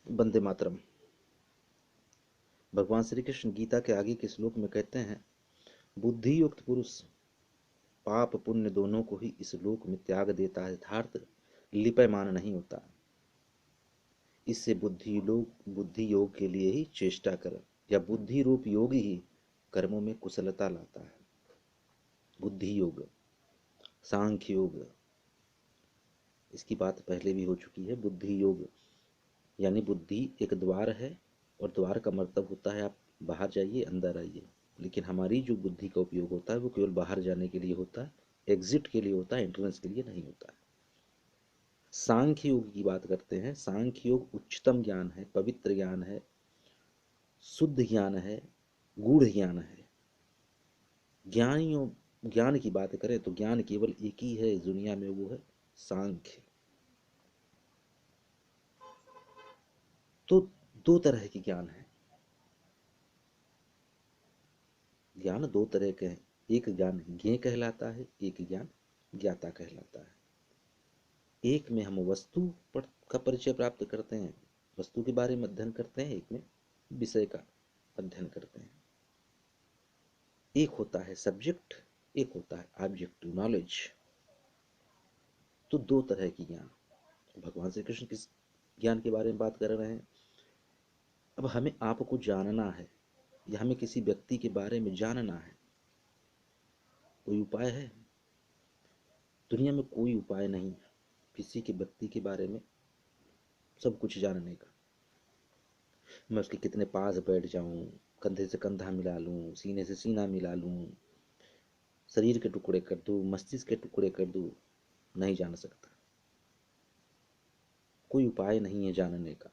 वंदे मातरम। भगवान श्री कृष्ण गीता के आगे के श्लोक में कहते हैं, बुद्धि युक्त पुरुष पाप पुण्य दोनों को ही इस लोक में त्याग देता है, यथार्थ लिपयमान नहीं होता। इससे बुद्धि योग के लिए ही चेष्टा कर, या बुद्धि रूप योग ही कर्मों में कुशलता लाता है। बुद्धि योग, सांख्य योग, इसकी बात पहले भी हो चुकी है। बुद्धि योग यानी बुद्धि एक द्वार है, और द्वार का मतलब होता है आप बाहर जाइए अंदर आइए, लेकिन हमारी जो बुद्धि का उपयोग होता है वो केवल बाहर जाने के लिए होता है, एग्जिट के लिए होता है, एंट्रेंस के लिए नहीं होता है। सांख्य योग की बात करते हैं। सांख्य योग उच्चतम ज्ञान है, पवित्र ज्ञान है, शुद्ध ज्ञान है, गूढ़ ज्ञान है। ज्ञानियों ज्ञान की बात करें तो ज्ञान केवल एक ही है इस दुनिया में, वो है सांख्य। तो दो तरह के ज्ञान है। ज्ञान दो तरह के हैं, एक ज्ञान ज्ञेय कहलाता है, एक ज्ञान ज्ञाता कहलाता है। एक में हम वस्तु का परिचय प्राप्त करते हैं, वस्तु के बारे में अध्ययन करते हैं, एक में विषय का अध्ययन करते हैं। एक होता है सब्जेक्ट, एक होता है ऑब्जेक्टिव नॉलेज। तो दो तरह की ज्ञान। भगवान श्री कृष्ण किस ज्ञान के बारे में बात कर रहे हैं? अब हमें आपको जानना है, या हमें किसी व्यक्ति के बारे में जानना है, कोई उपाय है? दुनिया में कोई उपाय नहीं है किसी के व्यक्ति के बारे में सब कुछ जानने का। मैं उसके कितने पास बैठ जाऊं, कंधे से कंधा मिला लूं, सीने से सीना मिला लूं, शरीर के टुकड़े कर दूं, मस्तिष्क के टुकड़े कर दूं, नहीं जान सकता। कोई उपाय नहीं है जानने का।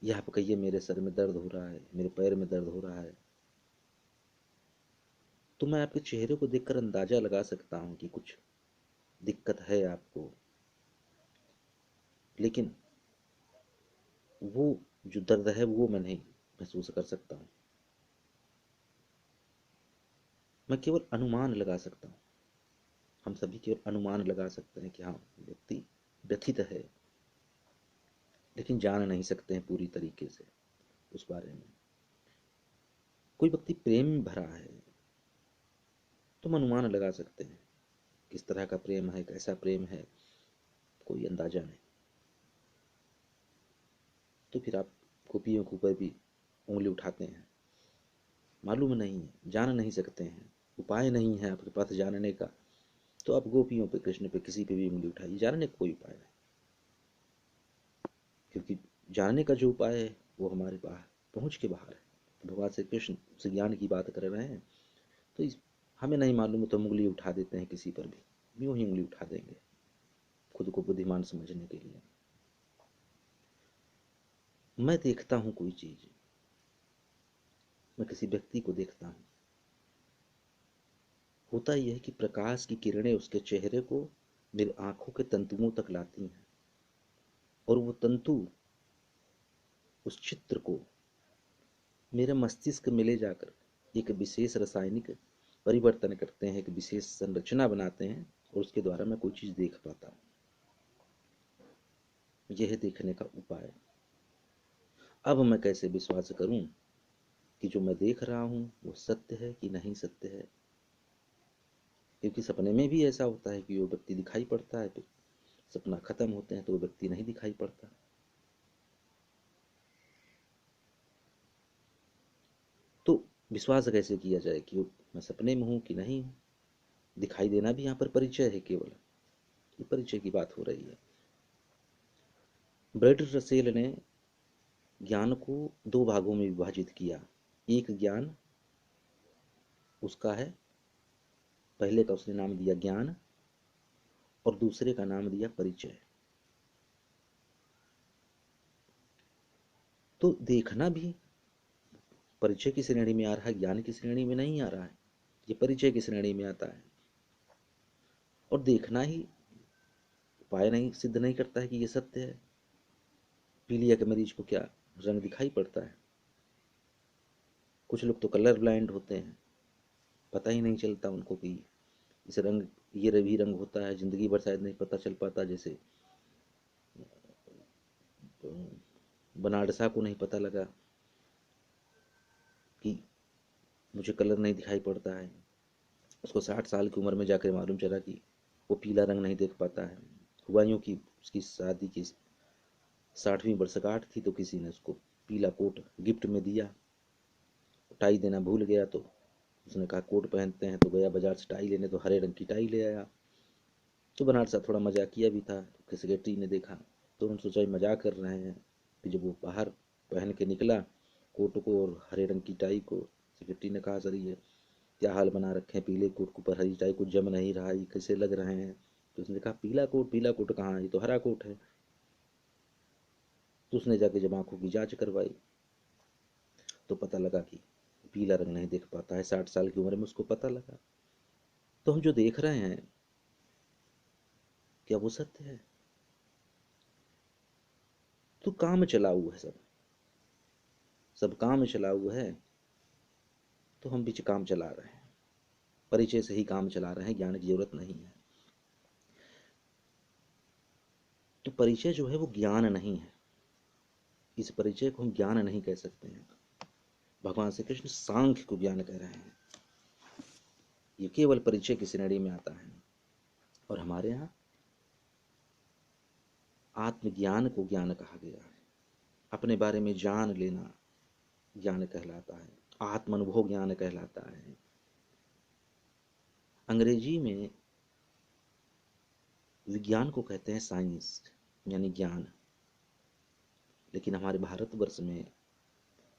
यह आप कहिए मेरे सर में दर्द हो रहा है, मेरे पैर में दर्द हो रहा है, तो मैं आपके चेहरे को देखकर अंदाजा लगा सकता हूं कि कुछ दिक्कत है आपको, लेकिन वो जो दर्द है वो मैं नहीं महसूस कर सकता हूं। मैं केवल अनुमान लगा सकता हूं। हम सभी केवल अनुमान लगा सकते हैं कि हाँ व्यक्ति व्यथित है, लेकिन जान नहीं सकते हैं पूरी तरीके से उस बारे में। कोई व्यक्ति प्रेम में भरा है तो हम अनुमान लगा सकते हैं किस तरह का प्रेम है, कैसा प्रेम है, कोई अंदाजा नहीं। तो फिर आप गोपियों के ऊपर भी उंगली उठाते हैं, मालूम नहीं है, जान नहीं सकते हैं, उपाय नहीं है आपके पास जानने का, तो आप गोपियों पे, कृष्ण पे, किसी पे भी उंगली उठाइए, जानने का कोई उपाय नहीं। क्योंकि जानने का जो उपाय है वो हमारे बाहर पहुंच के बाहर है। तो भगवान श्री कृष्ण से ज्ञान की बात कर रहे हैं, तो हमें नहीं मालूम है तो हम उंगली उठा देते हैं किसी पर भी, यूं ही उंगली उठा देंगे खुद को बुद्धिमान समझने के लिए। मैं देखता हूं कोई चीज, मैं किसी व्यक्ति को देखता हूं, होता यह है कि प्रकाश की किरणें उसके चेहरे को मेरी आंखों के तंतुओं तक लाती हैं, और वो तंतु उस चित्र को मेरे मस्तिष्क में ले जाकर एक विशेष रासायनिक परिवर्तन करते हैं, एक विशेष संरचना बनाते हैं, और उसके द्वारा मैं कोई चीज देख पाता हूं। यह है देखने का उपाय। अब मैं कैसे विश्वास करूं कि जो मैं देख रहा हूं वो सत्य है कि नहीं सत्य है? क्योंकि सपने में भी ऐसा होता है कि वो व्यक्ति दिखाई पड़ता है, फिर सपना खत्म होते हैं तो वो व्यक्ति नहीं दिखाई पड़ता। तो विश्वास कैसे किया जाए कि मैं सपने में हूं कि नहीं हूं? दिखाई देना भी यहाँ पर परिचय है, केवल ये परिचय की बात हो रही है। ब्रेड रसेल ने ज्ञान को दो भागों में विभाजित किया। एक ज्ञान उसका है, पहले का उसने नाम दिया ज्ञान, और दूसरे का नाम दिया परिचय। तो देखना भी परिचय की श्रेणी में आ रहा है, ज्ञान की श्रेणी में नहीं आ रहा है, ये परिचय की श्रेणी में आता है। और देखना ही उपाय नहीं, सिद्ध नहीं करता है कि ये सत्य है। पीलिया के मरीज को क्या रंग दिखाई पड़ता है? कुछ लोग तो कलर ब्लाइंड होते हैं, पता ही नहीं चलता उनको कि इस रंग, ये भी रंग होता है, जिंदगी भर शायद नहीं पता चल पाता। जैसे बनारसा को नहीं पता लगा कि मुझे कलर नहीं दिखाई पड़ता है। उसको 60 साल की उम्र में जाकर मालूम चला कि वो पीला रंग नहीं देख पाता है। हुआ यूँ कि उसकी शादी की 60वीं वर्षगांठ थी तो किसी ने उसको पीला कोट गिफ्ट में दिया। टाई देना भूल गया तो उसने कहा कोट पहनते हैं, तो गया बाजार से टाई लेने, तो हरे रंग की टाई ले आया। तो बनारसा थोड़ा मजाक किया भी था, तो सेक्रेटरी ने देखा तो उन्होंने सोचा मजाक कर रहे हैं। फिर जब वो बाहर पहन के निकला कोट को और हरे रंग की टाई को, सेक्रेटरी ने कहा सर ये क्या हाल बना रखे हैं, पीले कोट के ऊपर हरी टाई, कुछ जम नहीं रहा, ये कैसे लग रहे हैं। तो उसने कहा पीला कोट कहाँ, ये तो हरा कोट है। तो उसने जाके जब आंखों की जांच करवाई तो पता लगा कि पीला रंग नहीं देख पाता है। 60 साल की उम्र में उसको पता लगा। तो हम जो देख रहे हैं क्या वो सत्य है? तो काम चलाऊ है, सब सब काम चलाऊ है। तो हम बीच काम चला रहे हैं, परिचय से ही काम चला रहे हैं, ज्ञान की जरूरत नहीं है। तो परिचय जो है वो ज्ञान नहीं है, इस परिचय को हम ज्ञान नहीं कह सकते हैं। भगवान श्री कृष्ण सांख्य को ज्ञान कह रहे हैं, ये केवल परिचय की श्रेणी में आता है। और हमारे यहाँ आत्मज्ञान को ज्ञान कहा गया है। अपने बारे में जान लेना ज्ञान कहलाता है, आत्मानुभव ज्ञान कहलाता है। अंग्रेजी में विज्ञान को कहते हैं साइंस, यानी ज्ञान। लेकिन हमारे भारतवर्ष में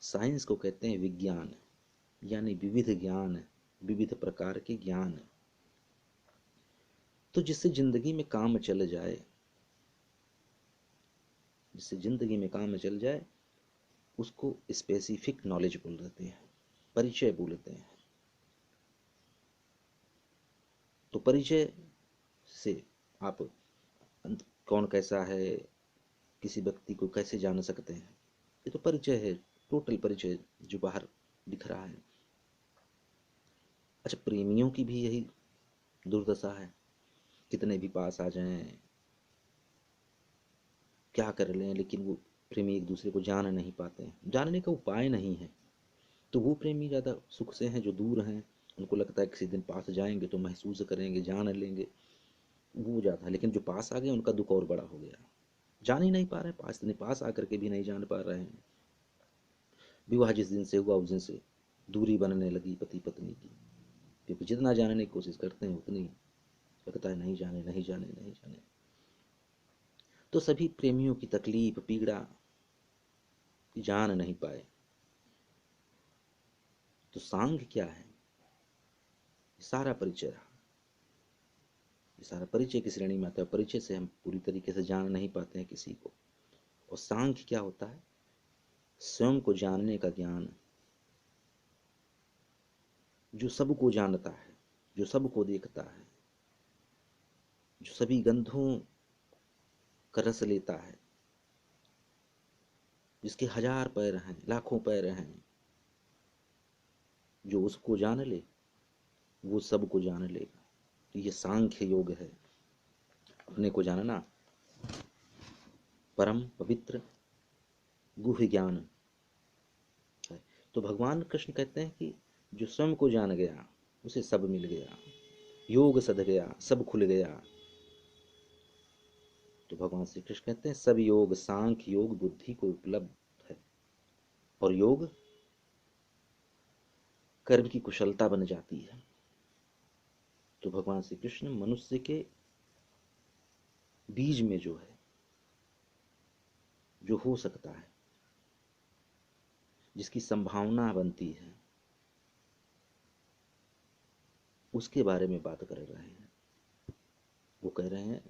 साइंस को कहते हैं विज्ञान, यानी विविध ज्ञान, विविध प्रकार के ज्ञान। तो जिससे जिंदगी में काम चल जाए, जिससे जिंदगी में काम चल जाए, उसको स्पेसिफिक नॉलेज बोलते हैं, परिचय बोलते हैं। तो परिचय से आप कौन कैसा है, किसी व्यक्ति को कैसे जान सकते हैं, ये तो परिचय है, टोटल परिचय जो बाहर दिख रहा है। अच्छा, प्रेमियों की भी यही दुर्दशा है, कितने भी पास आ जाएं, क्या कर लें, लेकिन वो प्रेमी एक दूसरे को जान नहीं पाते हैं, जानने का उपाय नहीं है। तो वो प्रेमी ज़्यादा सुख से हैं जो दूर हैं, उनको लगता है किसी दिन पास जाएंगे तो महसूस करेंगे, जान लेंगे, वो ज़्यादा। लेकिन जो पास आ गए उनका दुख और बड़ा हो गया, जान ही नहीं पा रहे, पास इतने पास आकर के भी नहीं जान पा रहे हैं। विवाह जिस दिन से हुआ उस दिन से दूरी बनने लगी पति पत्नी की, क्योंकि जितना जानने की कोशिश करते हैं उतनी लगता है नहीं जाने नहीं जाने नहीं जाने। तो सभी प्रेमियों की तकलीफ पीड़ा जान नहीं पाए। तो सांग क्या है? सारा परिचय रहा, ये सारा परिचय की श्रेणी में आता है। परिचय से हम पूरी तरीके से जान नहीं पाते हैं किसी को। और सांख्य क्या होता है? स्वयं को जानने का ज्ञान, जो सबको जानता है, जो सबको देखता है, जो सभी गंधों का रस लेता है, जिसके 1000 पैर हैं, लाखों पैर हैं, जो उसको जान ले वो सबको जान लेगा। तो ये सांख्य योग है, अपने को जानना, परम पवित्र गुह्य ज्ञान है। तो भगवान कृष्ण कहते हैं कि जो स्वयं को जान गया उसे सब मिल गया, योग सध गया, सब खुल गया। तो भगवान श्री कृष्ण कहते हैं सब योग सांख्य योग बुद्धि को उपलब्ध है। और योग कर्म की कुशलता बन जाती है। तो भगवान श्री कृष्ण मनुष्य के बीज में जो है, जो हो सकता है, जिसकी संभावना बनती है, उसके बारे में बात कर रहे हैं। वो कह रहे हैं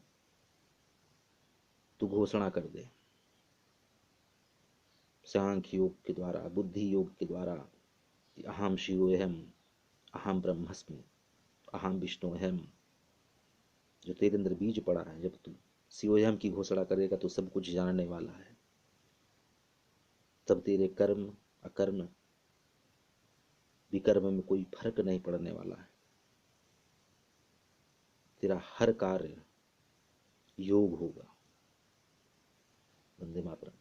तू घोषणा कर दे सांख्य योग के द्वारा, बुद्धि योग के द्वारा, अहम शिवोहम, अहम ब्रह्मस्मि, अहम विष्णुहम। जो तेरे अंदर बीज पड़ा है, जब तू शिवोहम की घोषणा करेगा तो सब कुछ जानने वाला है। तब तेरे कर्म अकर्म विकर्म में कोई फर्क नहीं पड़ने वाला है। तेरा हर कार्य योग होगा। वंदे मातरम।